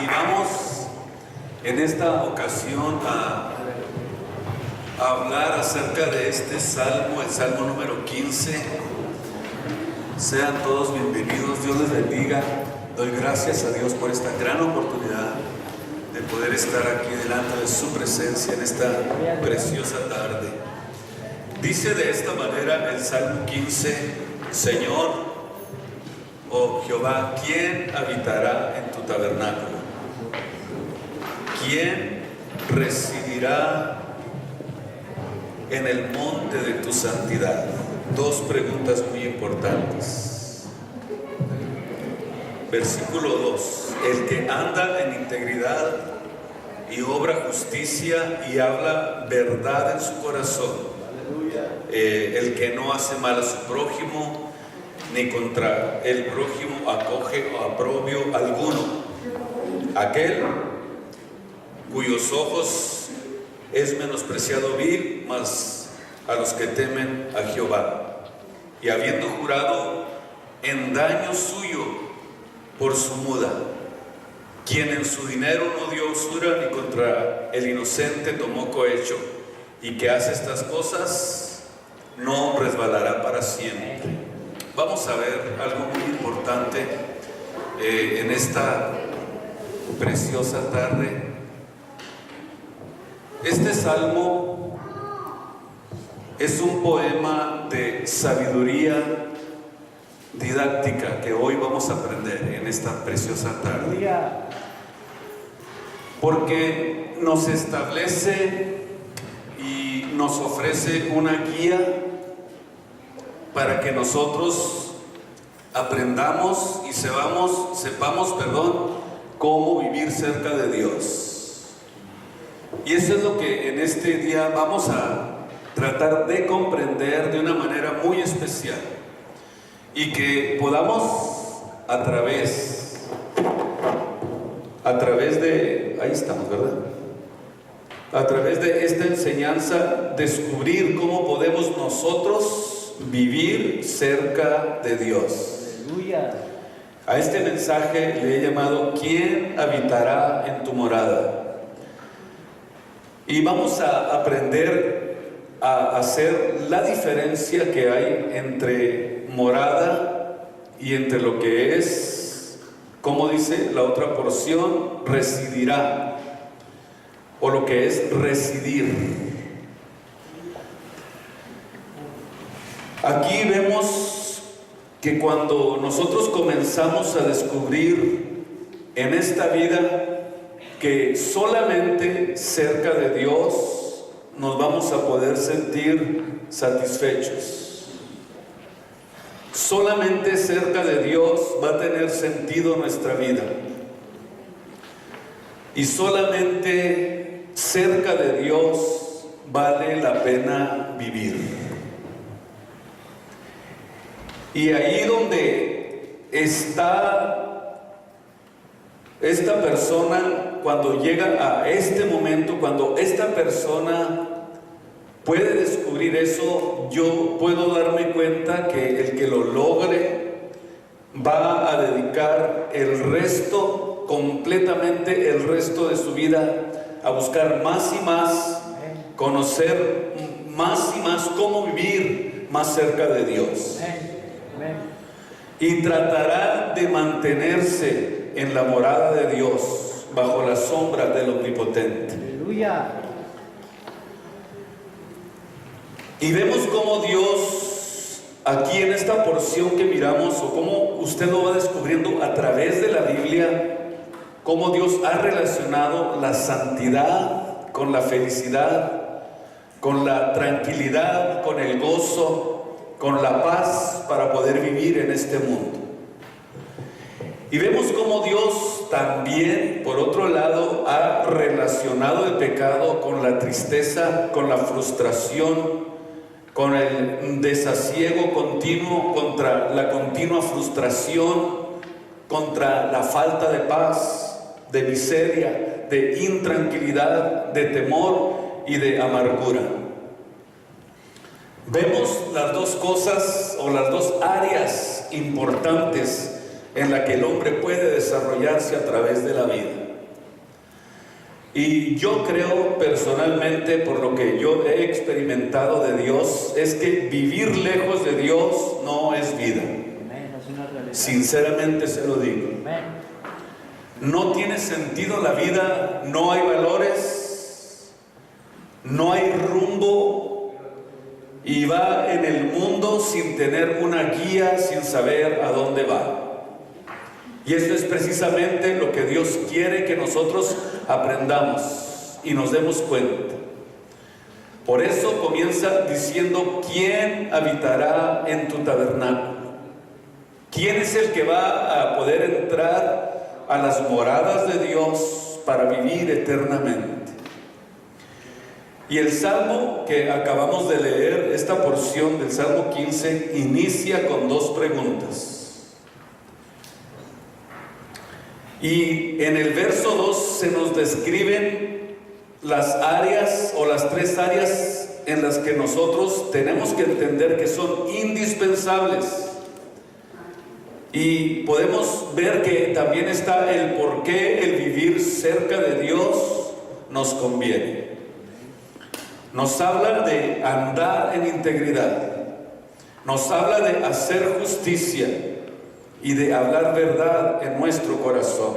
y vamos en esta ocasión a hablar acerca de este salmo, el salmo número 15. Sean todos bienvenidos, Dios les bendiga. Doy gracias a Dios por esta gran oportunidad de poder estar aquí delante de su presencia en esta preciosa tarde. Dice de esta manera el salmo 15: Señor, oh Jehová, ¿quién habitará en tu tabernáculo? ¿Quién residirá en el monte de tu santidad? Dos preguntas muy importantes. Versículo 2: el que anda en integridad y obra justicia y habla verdad en su corazón. El que no hace mal a su prójimo, ni contra el prójimo acoge o aprobio alguno. Aquel cuyos ojos es menospreciado vil, mas a los que temen a Jehová, y habiendo jurado en daño suyo por su muda, quien en su dinero no dio usura, ni contra el inocente tomó cohecho, y que hace estas cosas no resbalará para siempre. Vamos a ver algo muy importante en esta preciosa tarde. Este salmo es un poema de sabiduría didáctica que hoy vamos a aprender en esta preciosa tarde, porque nos establece y nos ofrece una guía para que nosotros aprendamos y sepamos, cómo vivir cerca de Dios. Y eso es lo que en este día vamos a tratar de comprender de una manera muy especial, y que podamos a través de, ahí estamos, ¿verdad? A través de esta enseñanza descubrir cómo podemos nosotros vivir cerca de Dios. Aleluya. A este mensaje le he llamado ¿quién habitará en tu morada? Y vamos a aprender a hacer la diferencia que hay entre morada y entre lo que es, como dice la otra porción, residirá, o lo que es residir. Aquí vemos que cuando nosotros comenzamos a descubrir en esta vida que solamente cerca de Dios nos vamos a poder sentir satisfechos, solamente cerca de Dios va a tener sentido nuestra vida, y solamente cerca de Dios vale la pena vivir. Y ahí donde está esta persona, cuando llega a este momento, cuando esta persona puede descubrir eso, yo puedo darme cuenta que el que lo logre va a dedicar completamente el resto de su vida a buscar más y más, conocer más y más cómo vivir más cerca de Dios. Y tratará de mantenerse en la morada de Dios, bajo la sombra del Omnipotente. Aleluya. Y vemos cómo Dios, aquí en esta porción que miramos, o cómo usted lo va descubriendo a través de la Biblia, cómo Dios ha relacionado la santidad con la felicidad, con la tranquilidad, con el gozo, con la paz para poder vivir en este mundo. Y vemos cómo Dios también, por otro lado, ha relacionado el pecado con la tristeza, con la frustración, con el desasiego continuo, contra la continua frustración, contra la falta de paz, de miseria, de intranquilidad, de temor y de amargura. Vemos las dos cosas o las dos áreas importantes en la que el hombre puede desarrollarse a través de la vida. Y yo creo personalmente, por lo que yo he experimentado de Dios, es que vivir lejos de Dios no es vida. Sinceramente se lo digo. No tiene sentido la vida, no hay valores, no hay rumbo, y va en el mundo sin tener una guía, sin saber a dónde va. Y esto es precisamente lo que Dios quiere que nosotros aprendamos y nos demos cuenta. Por eso comienza diciendo: ¿quién habitará en tu tabernáculo? ¿Quién es el que va a poder entrar a las moradas de Dios para vivir eternamente? Y el salmo que acabamos de leer, esta porción del Salmo 15, inicia con dos preguntas. Y en el verso 2 se nos describen las áreas o las tres áreas en las que nosotros tenemos que entender que son indispensables. Y podemos ver que también está el por qué el vivir cerca de Dios nos conviene. Nos habla de andar en integridad, nos habla de hacer justicia y de hablar verdad en nuestro corazón.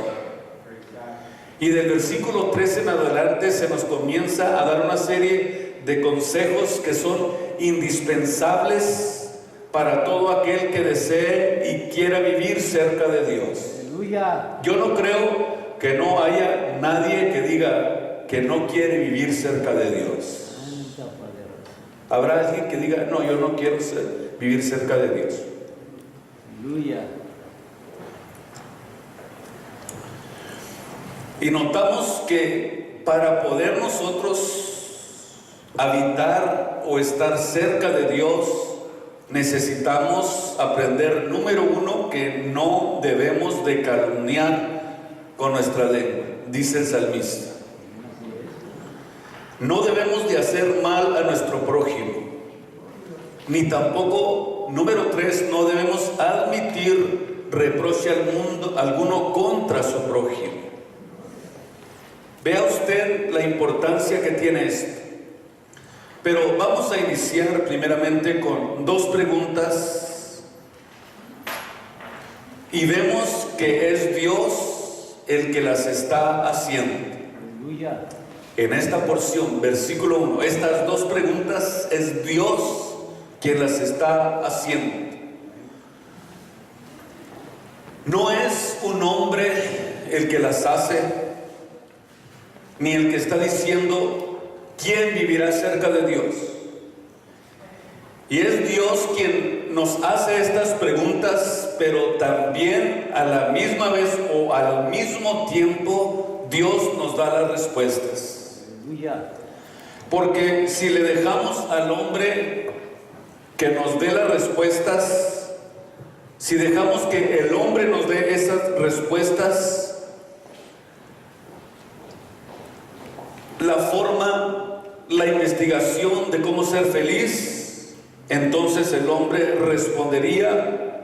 Y del versículo 13 en adelante se nos comienza a dar una serie de consejos que son indispensables para todo aquel que desee y quiera vivir cerca de Dios. Aleluya. Yo no creo que no haya nadie que diga que no quiere vivir cerca de Dios. Habrá alguien que diga: no, yo no quiero vivir cerca de Dios. Aleluya. Y notamos que para poder nosotros habitar o estar cerca de Dios, necesitamos aprender, número uno, que no debemos de calumniar con nuestra lengua, dice el salmista. No debemos de hacer mal a nuestro prójimo, ni tampoco, número 3, no debemos admitir reproche alguno contra su prójimo. Vea usted la importancia que tiene esto. Pero vamos a iniciar primeramente con dos preguntas y vemos que es Dios el que las está haciendo. Aleluya. En esta porción, versículo 1, estas dos preguntas es Dios quien las está haciendo. No es un hombre el que las hace, ni el que está diciendo quién vivirá cerca de Dios. Y es Dios quien nos hace estas preguntas, pero también a la misma vez o al mismo tiempo Dios nos da las respuestas. Porque si le dejamos al hombre que nos dé las respuestas, si dejamos que el hombre nos dé esas respuestas, la forma, la investigación de cómo ser feliz, entonces el hombre respondería,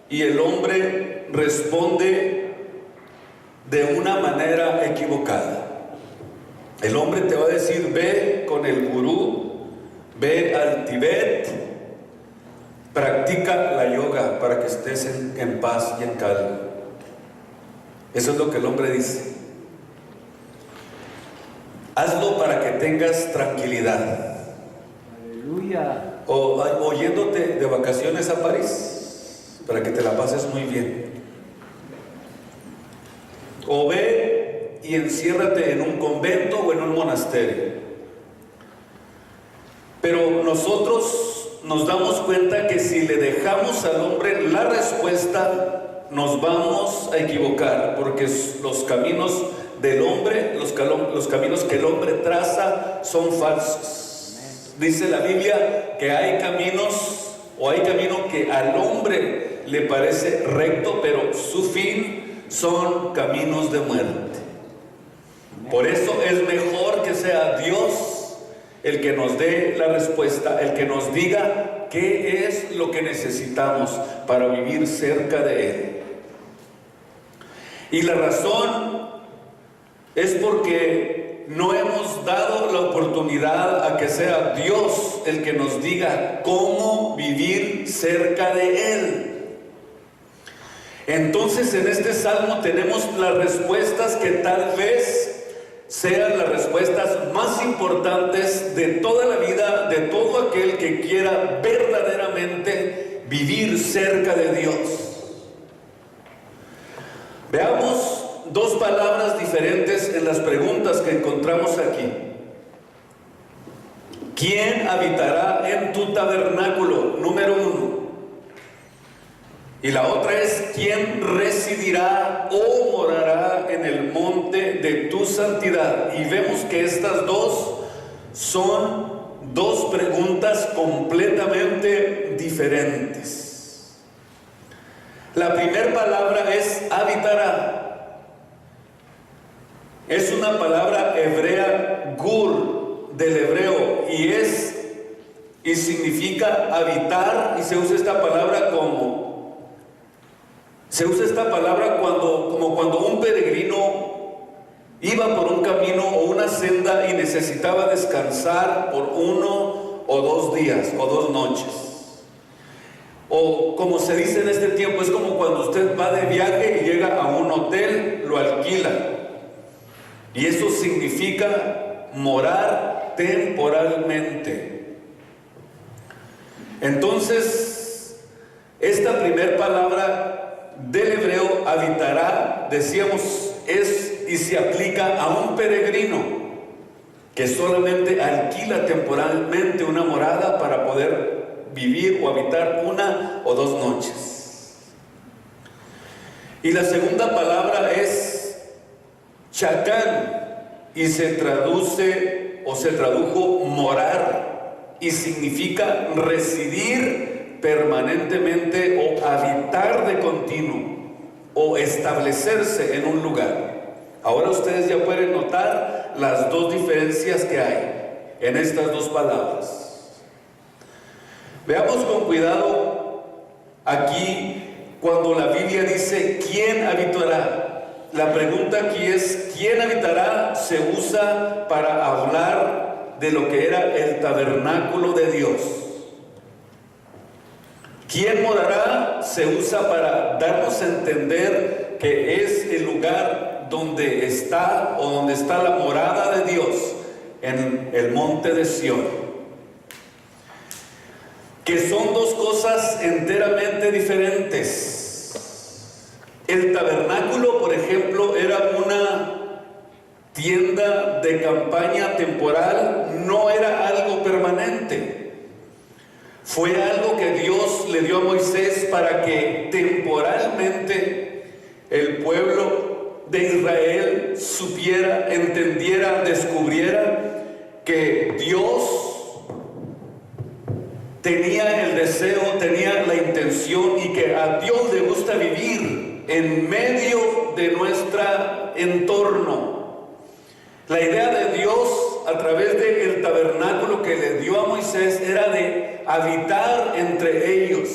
y el hombre responde de una manera equivocada. El hombre te va a decir: ve con el gurú, ve al Tíbet, practica la yoga para que estés en paz y en calma. Eso es lo que el hombre dice. Hazlo para que tengas tranquilidad. Aleluya. O yéndote de vacaciones a París, para que te la pases muy bien. O ve y enciérrate en un convento o en un monasterio. Pero nosotros nos damos cuenta que si le dejamos al hombre la respuesta, nos vamos a equivocar, porque los caminos del hombre, los caminos que el hombre traza son falsos. Dice la Biblia que hay caminos, o hay camino que al hombre le parece recto, pero su fin son caminos de muerte. Por eso es mejor que sea Dios el que nos dé la respuesta, el que nos diga qué es lo que necesitamos para vivir cerca de Él. Y la razón es porque no hemos dado la oportunidad a que sea Dios el que nos diga cómo vivir cerca de Él. Entonces en este salmo tenemos las respuestas que tal vez sean las respuestas más importantes de toda la vida, de todo aquel que quiera verdaderamente vivir cerca de Dios. Veamos dos palabras diferentes en las preguntas que encontramos aquí. ¿Quién habitará en tu tabernáculo? Número 1. Y la otra es: ¿quién residirá o morará en el monte de tu santidad? Y vemos que estas dos son dos preguntas completamente diferentes. La primera palabra es habitará. Es una palabra hebrea, gur, del hebreo, y significa habitar, y se usa esta palabra como cuando un peregrino iba por un camino o una senda y necesitaba descansar por 1 o 2 días o 2 noches. O como se dice en este tiempo, es como cuando usted va de viaje y llega a un hotel, lo alquila. Y eso significa morar temporalmente. Entonces, esta primera palabra del hebreo, habitará, decíamos, es y se aplica a un peregrino que solamente alquila temporalmente una morada para poder vivir o habitar 1 o 2 noches. Y la segunda palabra es chacán, y se traduce o se tradujo morar, y significa residir permanentemente o habitar de continuo o establecerse en un lugar. Ahora ustedes ya pueden notar las dos diferencias que hay en estas dos palabras. Veamos con cuidado aquí cuando la Biblia dice ¿quién habitará? La pregunta aquí es ¿quién habitará? Se usa para hablar de lo que era el tabernáculo de Dios. ¿Quién morará? Se usa para darnos a entender que es el lugar donde está la morada de Dios, en el monte de Sión. Que son dos cosas enteramente diferentes. El tabernáculo, por ejemplo, era una tienda de campaña temporal, no era algo permanente. Fue algo que Dios le dio a Moisés para que temporalmente el pueblo de Israel supiera, entendiera, descubriera que Dios tenía el deseo, tenía la intención, y que a Dios le gusta vivir en medio de nuestro entorno. La idea de Dios a través del tabernáculo que le dio a Moisés era de habitar entre ellos.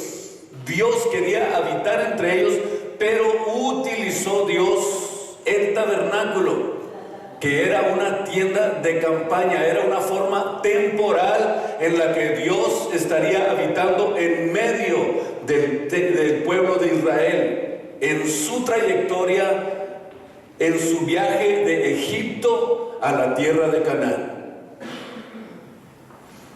Dios quería habitar entre ellos, pero utilizó Dios el tabernáculo, que era una tienda de campaña, era una forma temporal en la que Dios estaría habitando en medio del pueblo de Israel, en su trayectoria, en su viaje de Egipto a la tierra de Canaán.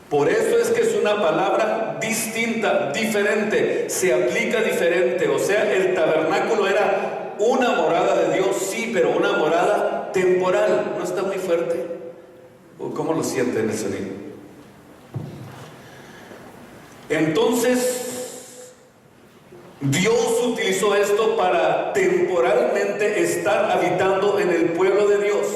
Por eso es que es una palabra distinta, diferente, se aplica diferente. O sea, el tabernáculo era una morada de Dios, sí, pero una morada temporal. ¿No está muy fuerte? ¿Cómo lo sienten el sonido? Entonces, Dios utilizó esto para temporalmente estar habitando en el pueblo de Dios,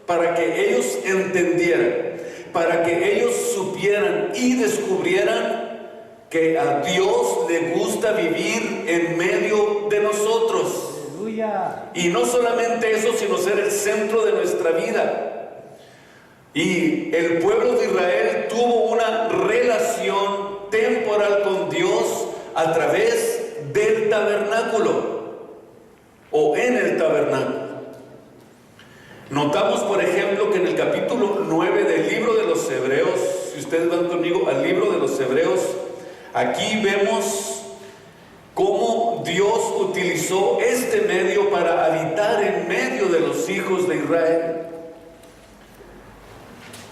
para que ellos entendieran, para que ellos supieran y descubrieran que a Dios le gusta vivir en medio de nosotros. Aleluya. Y no solamente eso, sino ser el centro de nuestra vida. Y el pueblo de Israel tuvo una relación temporal con Dios a través del tabernáculo o en el tabernáculo. Notamos, por ejemplo, que en el capítulo 9 del libro de los Hebreos, si ustedes van conmigo al libro de los Hebreos, aquí vemos cómo Dios utilizó este medio para habitar en medio de los hijos de Israel.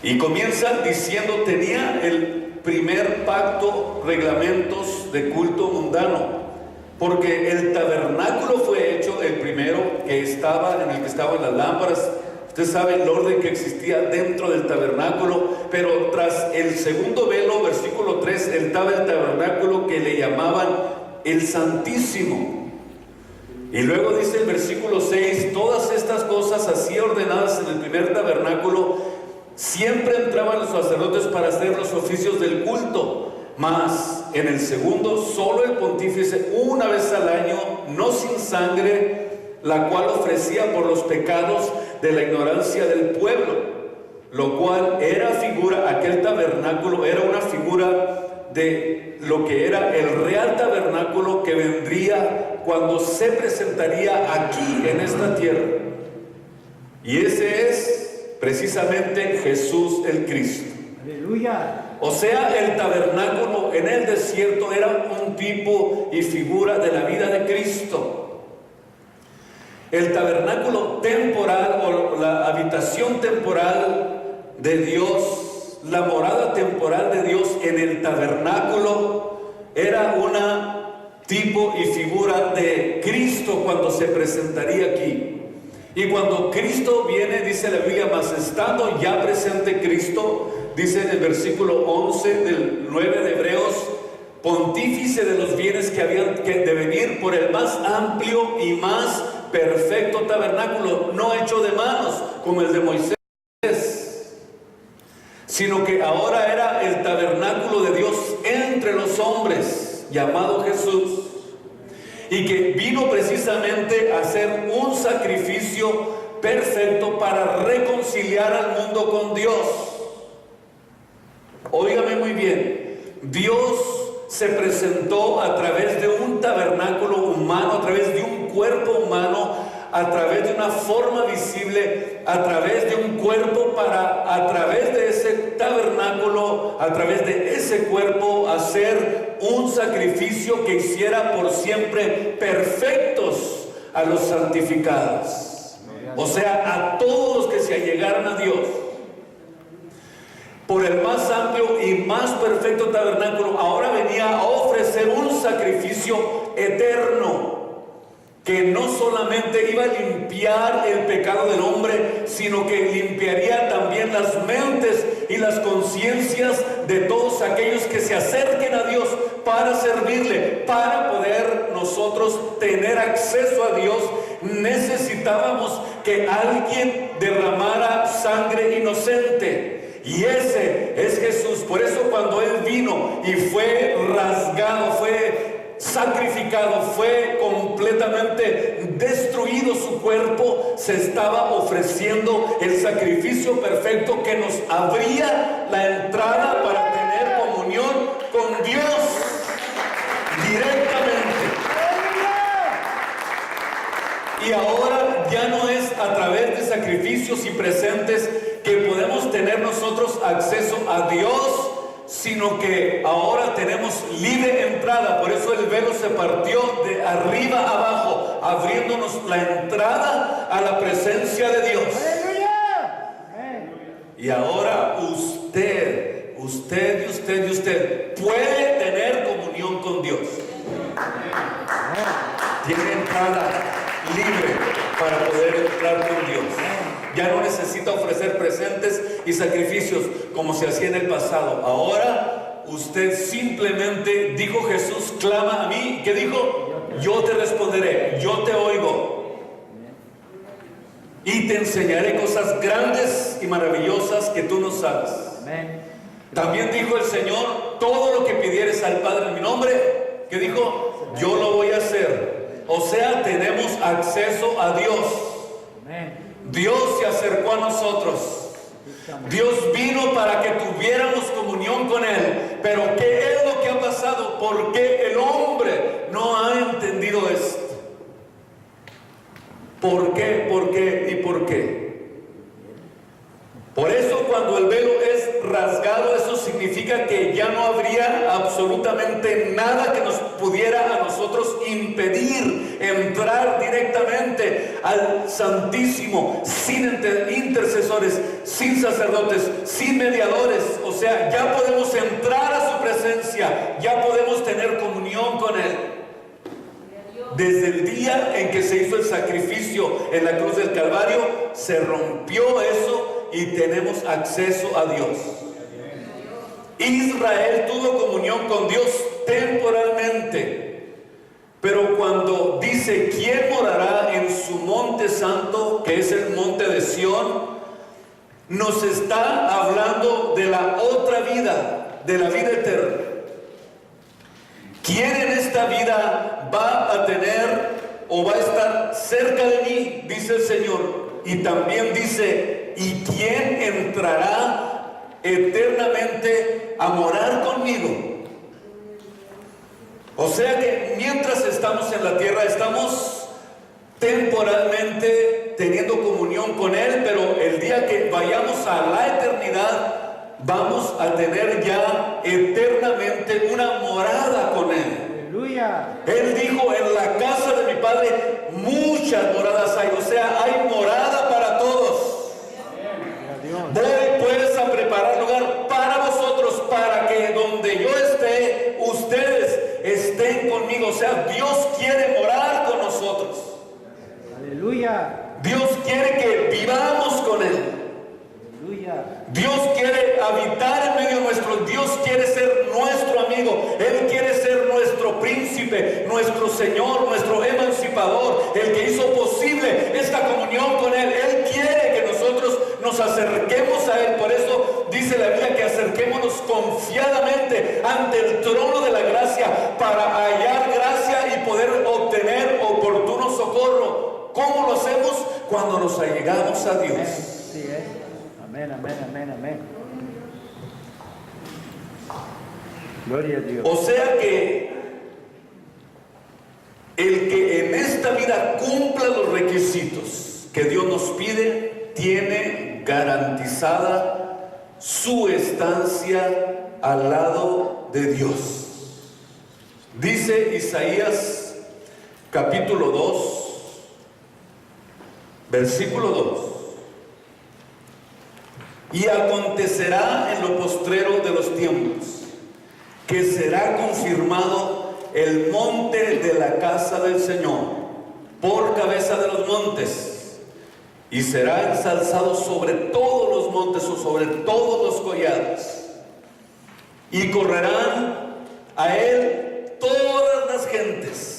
Y comienza diciendo, tenía el primer pacto, reglamentos de culto mundano, porque el tabernáculo fue hecho el primero en el que estaban las lámparas. Usted sabe el orden que existía dentro del tabernáculo, pero tras el segundo velo, versículo 3, estaba el tabernáculo que le llamaban el Santísimo. Y luego dice el versículo 6, todas estas cosas así ordenadas en el primer tabernáculo, siempre entraban los sacerdotes para hacer los oficios del culto. Mas en el segundo, solo el pontífice una vez al año, no sin sangre, la cual ofrecía por los pecados de la ignorancia del pueblo, lo cual era figura, aquel tabernáculo era una figura de lo que era el real tabernáculo que vendría cuando se presentaría aquí en esta tierra. Y ese es precisamente Jesús el Cristo. Aleluya. O sea, el tabernáculo en el desierto era un tipo y figura de la vida de Cristo. El tabernáculo temporal o la habitación temporal de Dios, la morada temporal de Dios en el tabernáculo era una tipo y figura de Cristo cuando se presentaría aquí. Y cuando Cristo viene, dice la Biblia, mas estando ya presente Cristo, dice en el versículo 11 del 9 de Hebreos, pontífice de los bienes que habían de venir por el más amplio y más perfecto tabernáculo, no hecho de manos como el de Moisés, sino que ahora era el tabernáculo de Dios entre los hombres, llamado Jesús, y que vino precisamente a hacer un sacrificio perfecto para reconciliar al mundo con Dios. Óigame muy bien, Dios se presentó a través de un tabernáculo humano, a través de un cuerpo humano, a través de una forma visible, a través de un cuerpo para, a través de ese tabernáculo, a través de ese cuerpo, hacer un sacrificio que hiciera por siempre perfectos a los santificados. O sea, a todos los que se allegaran a Dios. Por el más amplio y más perfecto tabernáculo, ahora venía a ofrecer un sacrificio eterno, que no solamente iba a limpiar el pecado del hombre, sino que limpiaría también las mentes y las conciencias de todos aquellos que se acerquen a Dios para servirle. Para poder nosotros tener acceso a Dios, necesitábamos que alguien derramara sangre inocente. Y ese es Jesús. Por eso cuando Él vino y fue rasgado, fue sacrificado, fue completamente destruido su cuerpo, se estaba ofreciendo el sacrificio perfecto que nos abría la entrada para tener comunión con Dios directamente. Y ahora ya no es a través de sacrificios y presentes que podemos tener nosotros acceso a Dios, sino que ahora tenemos libre entrada. Por eso el velo se partió de arriba abajo, abriéndonos la entrada a la presencia de Dios. Y ahora usted puede tener comunión con Dios. Tiene entrada libre para poder entrar con Dios. Ya no necesita ofrecer presentes y sacrificios como se hacía en el pasado. Ahora usted simplemente, dijo Jesús, clama a mí. ¿Qué dijo? Yo te responderé, yo te oigo y te enseñaré cosas grandes y maravillosas que tú no sabes. También dijo el Señor, todo lo que pidieres al Padre en mi nombre, ¿qué dijo? Yo lo voy a hacer. O sea, tenemos acceso a Dios. Dios se acercó a nosotros. Dios vino para que tuviéramos comunión con Él. Pero ¿qué es lo que ha pasado? ¿Por qué el hombre no ha entendido esto? ¿Por qué? ¿Por qué? ¿Y por qué? ya no habría absolutamente nada que nos pudiera a nosotros impedir entrar directamente al Santísimo, sin intercesores, sin sacerdotes, sin mediadores. O sea, ya podemos entrar a su presencia, ya podemos tener comunión con Él. Desde el día en que se hizo el sacrificio en la cruz del Calvario, se rompió eso y tenemos acceso a Dios. Israel tuvo comunión con Dios temporalmente, pero cuando dice quién morará en su monte santo, que es el monte de Sión, nos está hablando de la otra vida, de la vida eterna. ¿Quién en esta vida va a tener o va a estar cerca de mí? Dice el Señor. Y también dice, ¿y quién entrará eternamente a morar conmigo? O sea que mientras estamos en la tierra, estamos temporalmente teniendo comunión con Él, pero el día que vayamos a la eternidad, vamos a tener ya eternamente una morada con Él. Aleluya. Él dijo, en la casa de mi Padre muchas moradas hay, o sea, hay morada para todos. Voy pues a preparar lugar para vosotros, para que donde yo esté, ustedes estén conmigo. O sea, Dios quiere morar con nosotros. Aleluya. Dios quiere que vivamos con Él. Dios quiere habitar en medio nuestro. Dios quiere ser nuestro amigo. Él quiere ser nuestro príncipe, nuestro Señor, nuestro emancipador, el que hizo posible esta comunión con Él. Él quiere que nosotros nos acerquemos a Él. Por eso dice la Biblia que acerquémonos confiadamente ante el trono de la gracia para hallar gracia y poder obtener oportuno socorro. ¿Cómo lo hacemos? Cuando nos allegamos a Dios. Sí, amén, amén, amén, amén. Gloria a Dios. O sea que el que en esta vida cumpla los requisitos que Dios nos pide, tiene garantizada su estancia al lado de Dios. Dice Isaías capítulo 2, versículo 2. Y acontecerá en lo postrero de los tiempos, que será confirmado el monte de la casa del Señor por cabeza de los montes, y será ensalzado sobre todos los montes o sobre todos los collados, y correrán a él todas las gentes.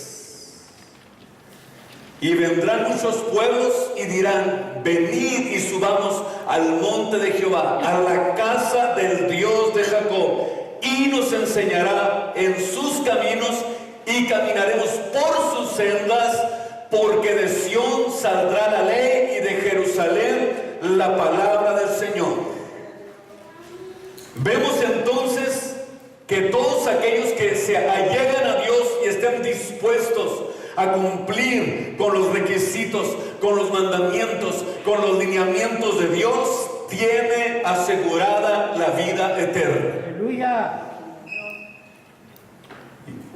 Y vendrán muchos pueblos y dirán, venid y subamos al monte de Jehová, a la casa del Dios de Jacob, y nos enseñará en sus caminos, y caminaremos por sus sendas, porque de Sión saldrá la ley y de Jerusalén la palabra del Señor. Vemos entonces que todos aquellos que se allegan a Dios y estén dispuestos a cumplir con los requisitos, con los mandamientos, con los lineamientos de Dios, tiene asegurada la vida eterna. Aleluya.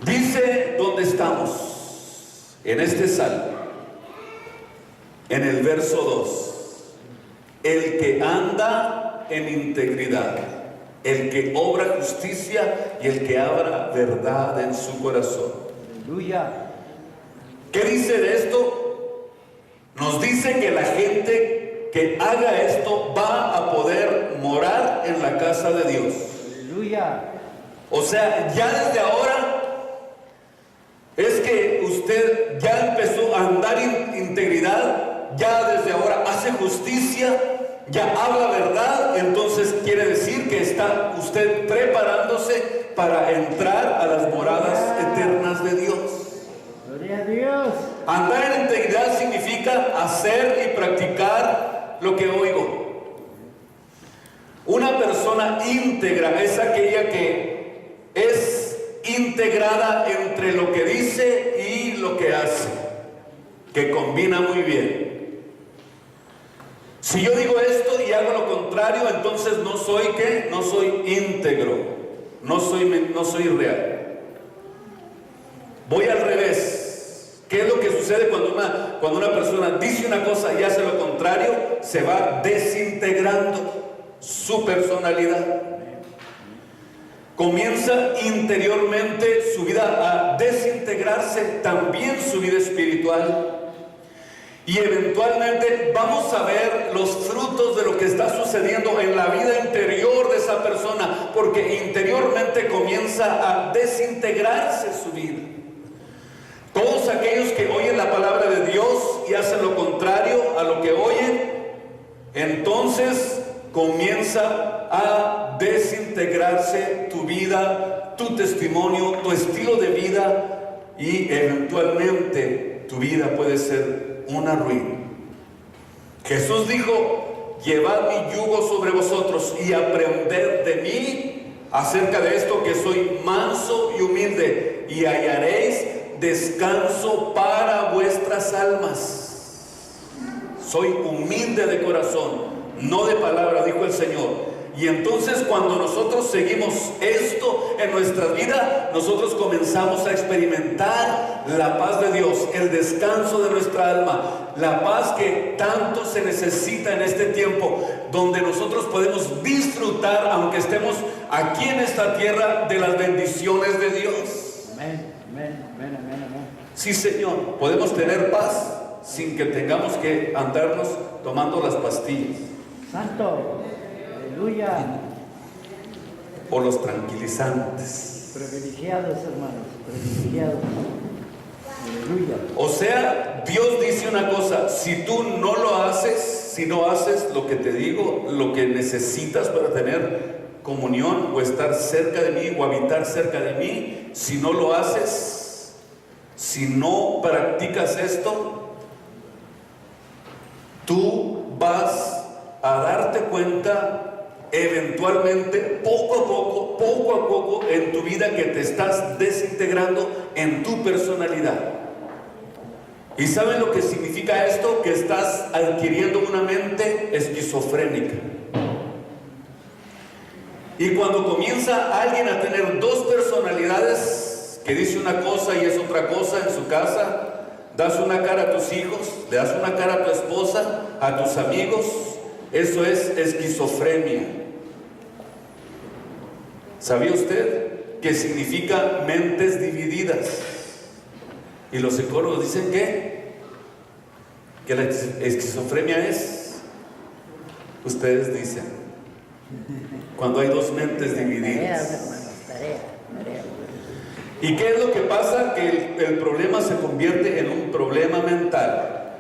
Dice dónde estamos en este salmo, en el verso 2: el que anda en integridad, el que obra justicia y el que habla verdad en su corazón. Aleluya. ¿Qué dice de esto? Nos dice que la gente que haga esto va a poder morar en la casa de Dios. Aleluya. O sea, ya desde ahora es que usted ya empezó a andar en integridad, ya desde ahora hace justicia, ya habla verdad. Entonces quiere decir que está usted preparándose para entrar a las moradas eternas de Dios. Gloria a Dios. Andar en integridad significa hacer y practicar lo que oigo. Una persona íntegra es aquella que es integrada entre lo que dice y lo que hace, que combina muy bien. Si yo digo esto y hago lo contrario, entonces no soy ¿qué? No soy íntegro. no soy real. Voy al revés. ¿Qué es lo que sucede cuando una persona dice una cosa y hace lo contrario? Se va desintegrando su personalidad. Comienza interiormente su vida a desintegrarse, también su vida espiritual. Y eventualmente vamos a ver los frutos de lo que está sucediendo en la vida interior de esa persona, porque interiormente comienza a desintegrarse su vida. Todos aquellos que oyen la palabra de Dios y hacen lo contrario a lo que oyen, entonces comienza a desintegrarse tu vida, tu testimonio, tu estilo de vida, y eventualmente tu vida puede ser una ruina. Jesús dijo: llevad mi yugo sobre vosotros y aprended de mí acerca de esto, que soy manso y humilde, y hallaréis descanso para vuestras almas. Soy humilde de corazón, no de palabra, dijo el Señor. Y entonces cuando nosotros seguimos esto en nuestra vida, nosotros comenzamos a experimentar la paz de Dios, el descanso de nuestra alma, la paz que tanto se necesita en este tiempo, donde nosotros podemos disfrutar, aunque estemos aquí en esta tierra, de las bendiciones de Dios. Amén, amén, amén, amén, amén. Sí, Señor, podemos tener paz sin que tengamos que andarnos tomando las pastillas. Santo, aleluya. O los tranquilizantes. Privilegiados, hermanos, privilegiados. Aleluya. O sea, Dios dice una cosa: si tú no lo haces, si no haces lo que te digo, lo que necesitas para tener comunión o estar cerca de mí o habitar cerca de mí, si no lo haces, si no practicas esto, tú vas a darte cuenta eventualmente, poco a poco en tu vida, que te estás desintegrando en tu personalidad. ¿Y saben lo que significa esto? Que estás adquiriendo una mente esquizofrénica. Y cuando comienza alguien a tener dos personalidades, que dice una cosa y es otra cosa en su casa, das una cara a tus hijos, le das una cara a tu esposa, a tus amigos, eso es esquizofrenia. ¿Sabía usted que significa mentes divididas? Y los psicólogos dicen que la esquizofrenia es, ustedes dicen, cuando hay dos mentes divididas. Tarea. ¿Y qué es lo que pasa? Que el problema se convierte en un problema mental.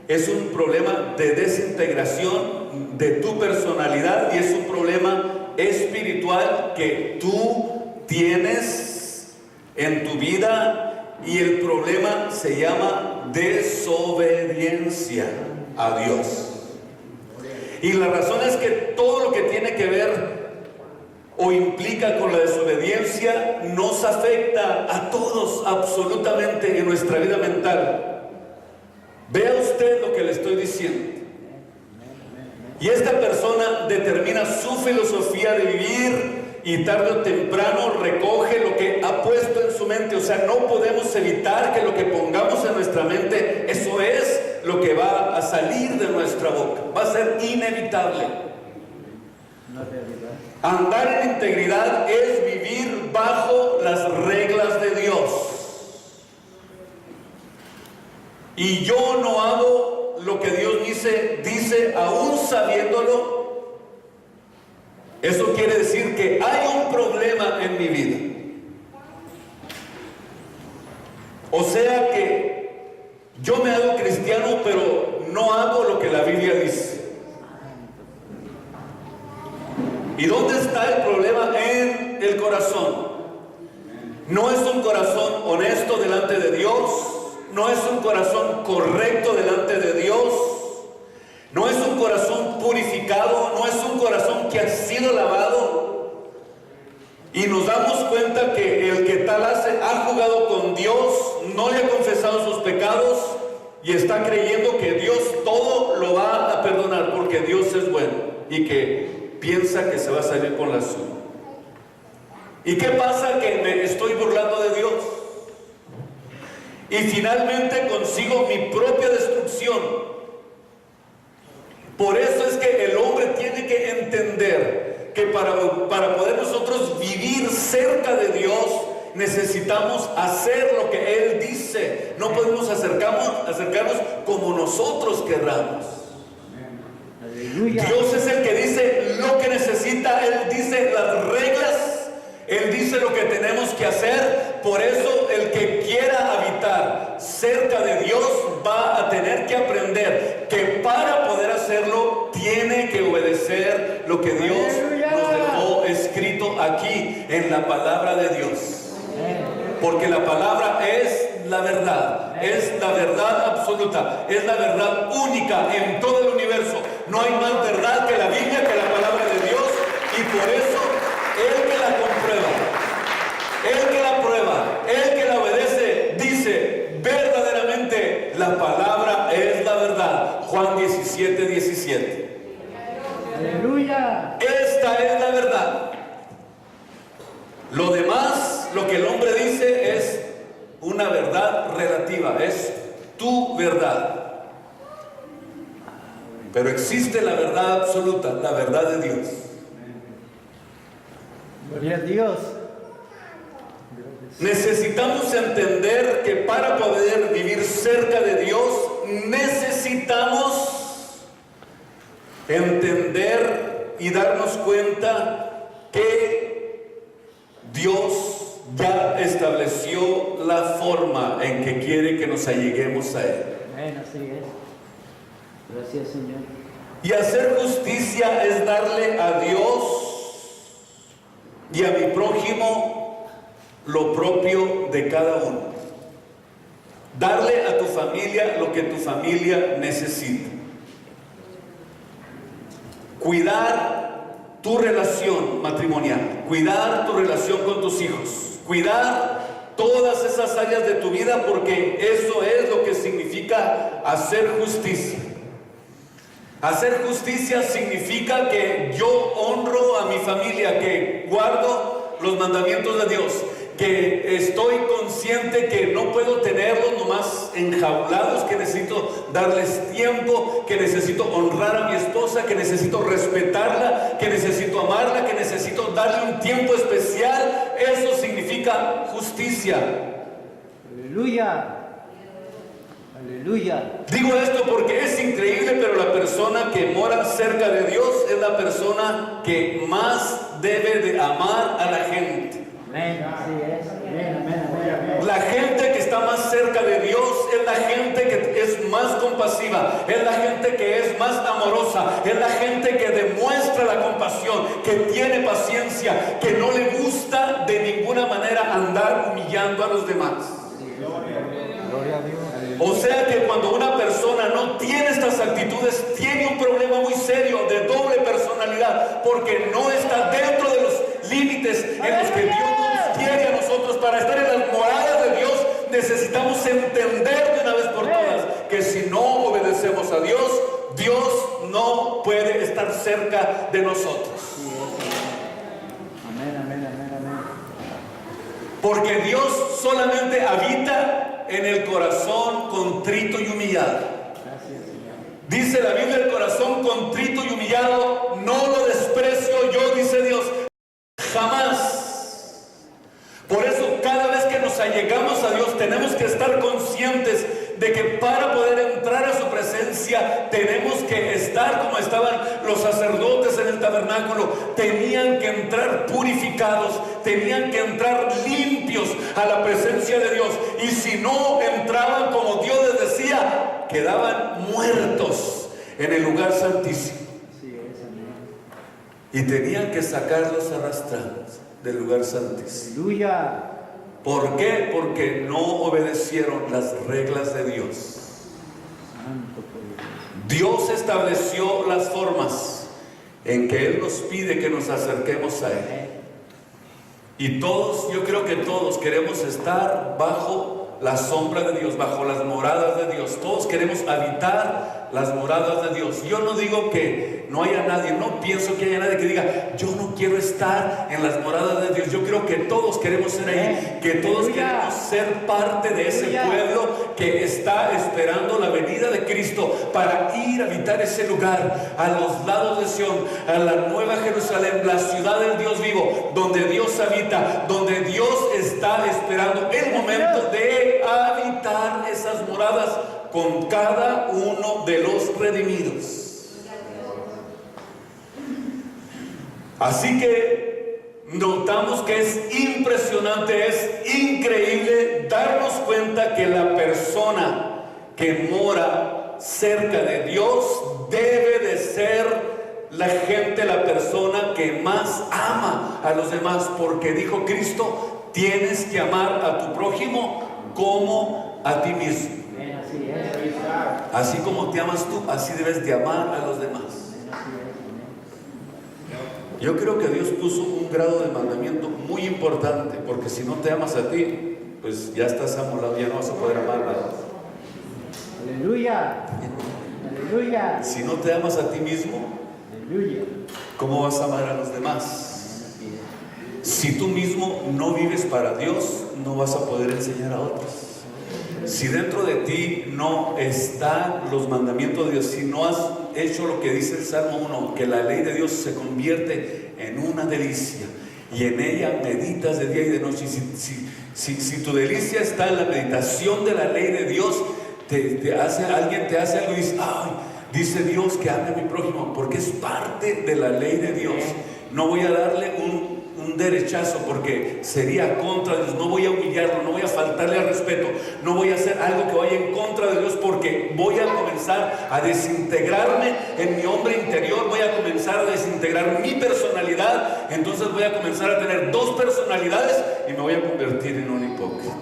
Es un problema de desintegración de tu personalidad, y es un problema espiritual que tú tienes en tu vida, y el problema se llama desobediencia a Dios. Y la razón es que todo lo que tiene que ver o implica con la desobediencia nos afecta a todos absolutamente en nuestra vida mental. Vea usted lo que le estoy diciendo. Y esta persona determina su filosofía de vivir, y tarde o temprano recoge lo que ha puesto en su mente. O sea, no podemos evitar que lo que pongamos en nuestra mente, eso es lo que va a salir de nuestra boca. Va a ser inevitable. Andar en integridad es vivir bajo las reglas de Dios. Y yo no hago lo que Dios dice aún sabiéndolo. Eso quiere decir que hay un problema en mi vida. O sea que yo me hago cristiano, pero no hago lo que la Biblia dice. ¿Y dónde está el problema? En el corazón. No es un corazón honesto delante de Dios, no es un corazón correcto delante de Dios, no es un corazón purificado, no es un corazón que ha sido lavado. Y nos damos cuenta que el que tal ha jugado con Dios, no le ha confesado sus pecados y está creyendo que Dios todo lo va a perdonar porque Dios es bueno, y que piensa que se va a salir con la suya. ¿Y qué pasa? Que me estoy burlando de Dios. Y finalmente consigo mi propia destrucción. Por eso es que el hombre tiene que entender que para poder nosotros vivir cerca de Dios, necesitamos hacer lo que Él dice. No podemos acercarnos como nosotros querramos. Aleluya. Dios es el que dice lo que necesita. Él dice las reglas. Él dice lo que tenemos que hacer. Por eso el que quiera habitar cerca de Dios va a tener que aprender que para poder hacerlo tiene que obedecer lo que Dios nos dejó escrito aquí en la palabra de Dios. Porque la palabra es la verdad, es la verdad absoluta, es la verdad única en todo el universo. No hay más verdad que la Biblia, que la palabra de Dios, y por eso el que la comprueba, el que la prueba, el que la obedece, dice verdaderamente la palabra es la verdad. Juan 17:17. Aleluya. Esta es la verdad. Lo demás, lo que el hombre dice, es una verdad relativa, es tu verdad. Pero existe la verdad absoluta, la verdad de Dios. Gloria a Dios. Necesitamos entender que para poder vivir cerca de Dios, necesitamos entender y darnos cuenta que Dios ya estableció la forma en que quiere que nos alleguemos a Él. Amén, así es. Gracias, Señor. Y hacer justicia es darle a Dios y a mi prójimo lo propio de cada uno. Darle a tu familia lo que tu familia necesita. Cuidar tu relación matrimonial, cuidar tu relación con tus hijos, cuidar todas esas áreas de tu vida, porque eso es lo que significa hacer justicia. Hacer justicia significa que yo honro a mi familia, que guardo los mandamientos de Dios, que estoy consciente que no puedo tenerlos nomás enjaulados, que necesito darles tiempo, que necesito honrar a mi esposa, que necesito respetarla, que necesito amarla, que necesito darle un tiempo especial. Eso significa justicia. Aleluya. Aleluya. Digo esto porque es increíble, pero la persona que mora cerca de Dios es la persona que más debe de amar a la gente. Amén, así es. Amén, amén, amén, amén. La gente que está más cerca de Dios es la gente que es más compasiva, es la gente que es más amorosa, es la gente que demuestra la compasión, que tiene paciencia, que no le gusta de ninguna manera andar humillando a los demás. Gloria a Dios. O sea que cuando una persona no tiene estas actitudes, tiene un problema muy serio de doble personalidad, porque no está dentro de los límites en los que Dios nos quiere a nosotros. Para estar en las moradas de Dios necesitamos entender de una vez por todas que si no obedecemos a Dios, Dios no puede estar cerca de nosotros. Amén, amén, amén, amén. Porque Dios solamente habita en el corazón contrito y humillado. Gracias, Señor. Dice la Biblia, el corazón contrito y humillado no lo desprecio yo, dice Dios, jamás. Por eso cada vez que nos allegamos a Dios tenemos que estar conscientes de que para poder entrar a su presencia tenemos que estar como estaban los sacerdotes en el tabernáculo. Tenían que entrar purificados, tenían que entrar limpios a la presencia de Dios, y si no entraban como Dios les decía, quedaban muertos en el lugar santísimo. Así es, amén. Y tenían que sacarlos arrastrados del lugar santísimo. Aleluya. ¿Por qué? Porque no obedecieron las reglas de Dios. Santo poder. Dios estableció las formas en que Él nos pide que nos acerquemos a Él. Y todos, yo creo que todos queremos estar bajo la sombra de Dios, bajo las moradas de Dios. Todos queremos habitar las moradas de Dios. Yo no digo que no haya nadie, no pienso que haya nadie que diga yo no quiero estar en las moradas de Dios. Yo creo que todos queremos ser ahí, que todos queremos ser parte de ese pueblo que está esperando la venida de Cristo para ir a habitar ese lugar, a los lados de Sión, a la nueva Jerusalén, la ciudad del Dios vivo, donde Dios habita, donde Dios está esperando el momento de habitar esas moradas con cada uno de los redimidos. Así que notamos que es impresionante, es increíble darnos cuenta que la persona que mora cerca de Dios debe de ser la gente, la persona que más ama a los demás, porque dijo Cristo, tienes que amar a tu prójimo como a ti mismo. Así como te amas tú, así debes de amar a los demás. Yo creo que Dios puso un grado de mandamiento muy importante, porque si no te amas a ti, pues ya estás amolado, ya no vas a poder amar a nadie. Aleluya. Aleluya. Si no te amas a ti mismo, Aleluya. ¿cómo vas a amar a los demás? Si tú mismo no vives para Dios, no vas a poder enseñar a otros. Si dentro de ti no están los mandamientos de Dios, si no has hecho lo que dice el Salmo 1, que la ley de Dios se convierte en una delicia y en ella meditas de día y de noche. Si tu delicia está en la meditación de la ley de Dios, alguien te hace algo y dice, ay, dice Dios que ame a mi prójimo, porque es parte de la ley de Dios. No voy a darle un derechazo porque sería contra Dios, no voy a humillarlo, no voy a faltarle al respeto, no voy a hacer algo que vaya en contra de Dios, porque voy a comenzar a desintegrarme en mi hombre interior, voy a comenzar a desintegrar mi personalidad, entonces voy a comenzar a tener dos personalidades y me voy a convertir en un hipócrita,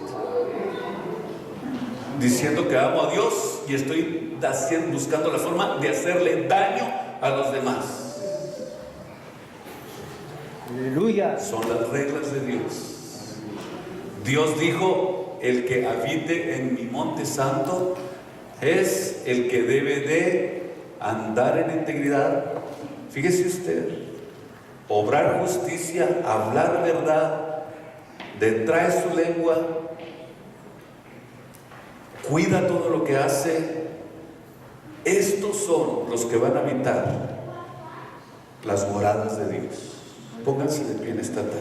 diciendo que amo a Dios y estoy buscando la forma de hacerle daño a los demás. Aleluya. Son las reglas de Dios. Dios dijo, el que habite en mi monte santo es el que debe de andar en integridad. Fíjese usted, obrar justicia, hablar verdad, detrae su lengua, cuida todo lo que hace. Estos son los que van a habitar las moradas de Dios. Pónganse de pie en esta tarde.